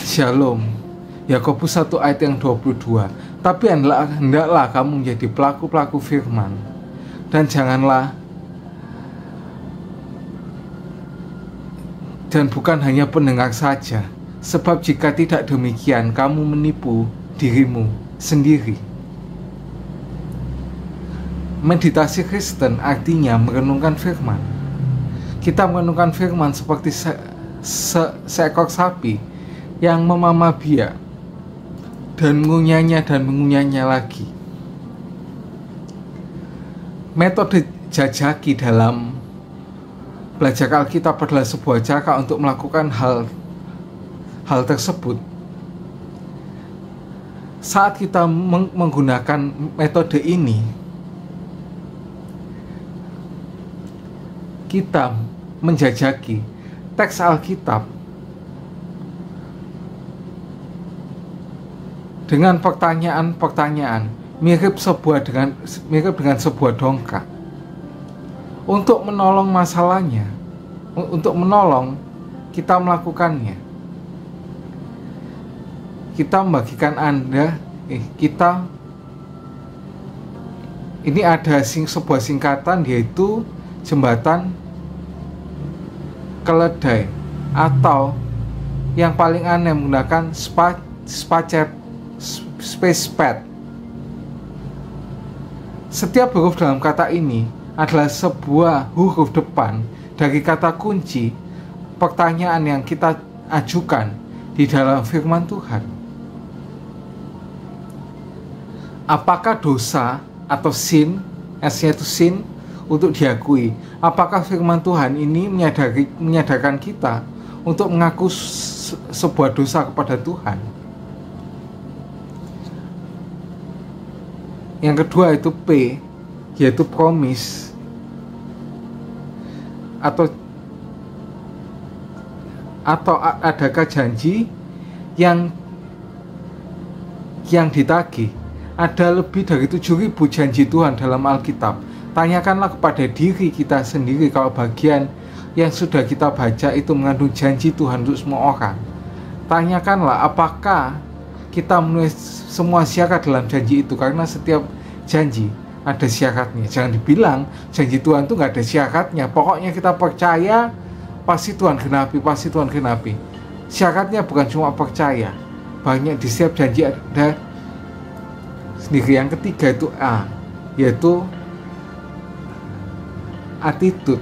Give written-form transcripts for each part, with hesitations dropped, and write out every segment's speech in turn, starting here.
Shalom. Yakobus 1 ayat yang 22. Tapi hendaklah kamu menjadi pelaku-pelaku firman, dan bukan hanya pendengar saja, sebab jika tidak demikian kamu menipu dirimu sendiri. Meditasi Kristen artinya merenungkan firman. Kita merenungkan firman seperti seekor sapi yang memamah biak dan mengunyahnya lagi. Metode jajaki dalam belajar Alkitab adalah sebuah cara untuk melakukan hal tersebut. Saat kita menggunakan metode ini, kita menjajaki teks Alkitab dengan pertanyaan-pertanyaan mirip dengan sebuah dongkrak untuk menolong masalahnya, untuk menolong kita melakukannya. Kita membagikan ini ada sebuah singkatan, yaitu jembatan keledai, atau yang paling aneh menggunakan spacepad. Setiap huruf dalam kata ini adalah sebuah huruf depan dari kata kunci pertanyaan yang kita ajukan di dalam firman Tuhan. Apakah dosa atau sin, S-nya itu sin, untuk diakui? Apakah firman Tuhan ini menyadarkan kita untuk mengaku sebuah dosa kepada Tuhan? Yang kedua itu P, yaitu promise, atau adakah janji yang ditagih? Ada lebih dari 7.000 janji Tuhan dalam Alkitab. Tanyakanlah kepada diri kita sendiri kalau bagian yang sudah kita baca itu mengandung janji Tuhan untuk semua orang. Tanyakanlah apakah kita menulis semua syarat dalam janji itu, karena setiap janji ada syaratnya. Jangan dibilang janji Tuhan itu nggak ada syaratnya. Pokoknya kita percaya pasti Tuhan genapi. Syaratnya bukan cuma percaya, banyak di setiap janji ada sendiri. Yang ketiga itu A, yaitu attitude.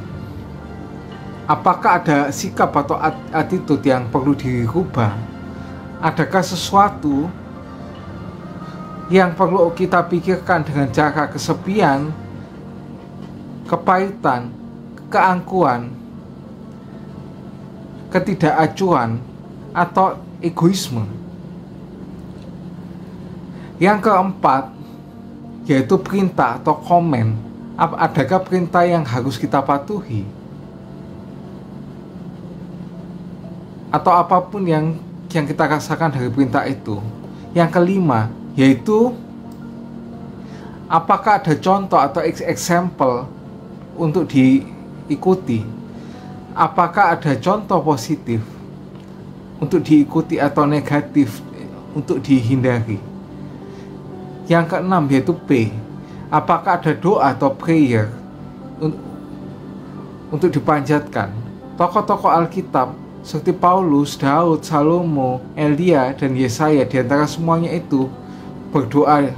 Apakah ada sikap atau attitude yang perlu dirubah? Adakah sesuatu yang perlu kita pikirkan dengan cara kesepian, kepahitan, keangkuhan, ketidakacuan, atau egoisme? Yang keempat, yaitu perintah atau komen. Adakah perintah yang harus kita patuhi? Atau apapun yang kita rasakan dari perintah itu. Yang kelima, yaitu apakah ada contoh atau example untuk diikuti? Apakah ada contoh positif untuk diikuti atau negatif untuk dihindari? Yang keenam, yaitu P, apakah ada doa atau prayer untuk dipanjatkan? Tokoh-tokoh Alkitab seperti Paulus, Daud, Salomo, Elia, dan Yesaya, di antara semuanya itu berdoa.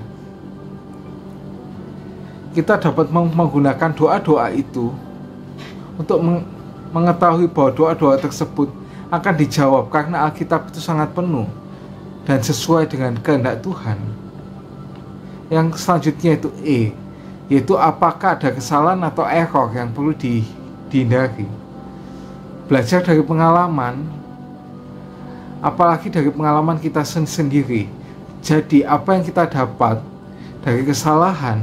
Kita dapat menggunakan doa-doa itu untuk mengetahui bahwa doa-doa tersebut akan dijawab, karena Alkitab itu sangat penuh dan sesuai dengan kehendak Tuhan. Yang selanjutnya itu E, yaitu apakah ada kesalahan atau error yang perlu dihindari. Belajar dari pengalaman, apalagi dari pengalaman kita sendiri. Jadi apa yang kita dapat dari kesalahan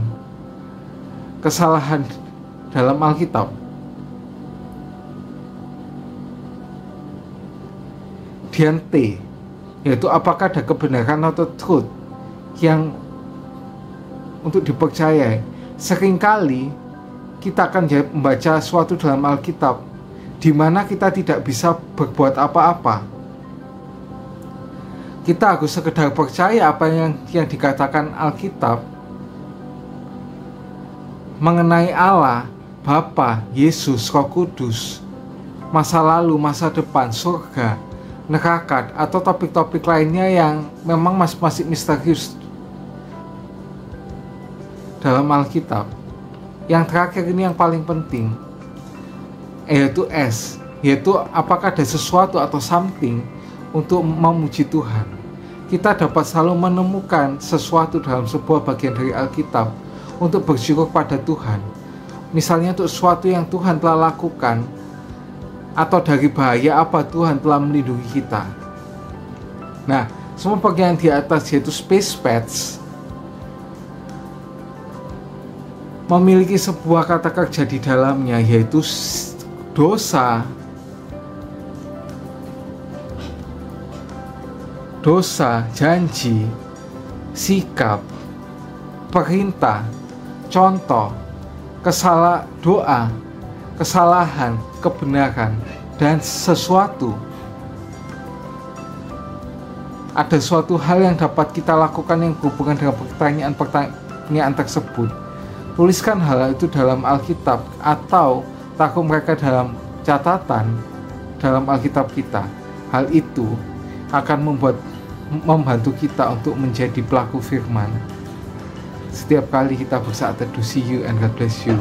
dalam Alkitab, dan T, yaitu apakah ada kebenaran atau truth yang untuk dipercayai. Seringkali kita akan membaca sesuatu dalam Alkitab di mana kita tidak bisa berbuat apa-apa. Kita harus sekedar percaya apa yang dikatakan Alkitab mengenai Allah, Bapa, Yesus, Roh Kudus, masa lalu, masa depan, surga, neraka, atau topik-topik lainnya yang memang masih misterius dalam Alkitab. Yang terakhir ini yang paling penting, yaitu S, yaitu apakah ada sesuatu atau something untuk memuji Tuhan. Kita dapat selalu menemukan sesuatu dalam sebuah bagian dari Alkitab untuk bersyukur pada Tuhan. Misalnya untuk sesuatu yang Tuhan telah lakukan, atau dari bahaya apa Tuhan telah melindungi kita. Nah, semua bagian di atas yaitu space pets memiliki sebuah kata kerja di dalamnya, yaitu dosa, janji, sikap, perintah, contoh, doa, kesalahan, kebenaran, dan sesuatu. Ada suatu hal yang dapat kita lakukan yang berhubungan dengan pertanyaan tersebut. Tuliskan hal itu dalam Alkitab atau taruh mereka dalam catatan dalam Alkitab kita. Hal itu akan membantu kita untuk menjadi pelaku firman setiap kali kita bersaat teduh. See you and God bless you.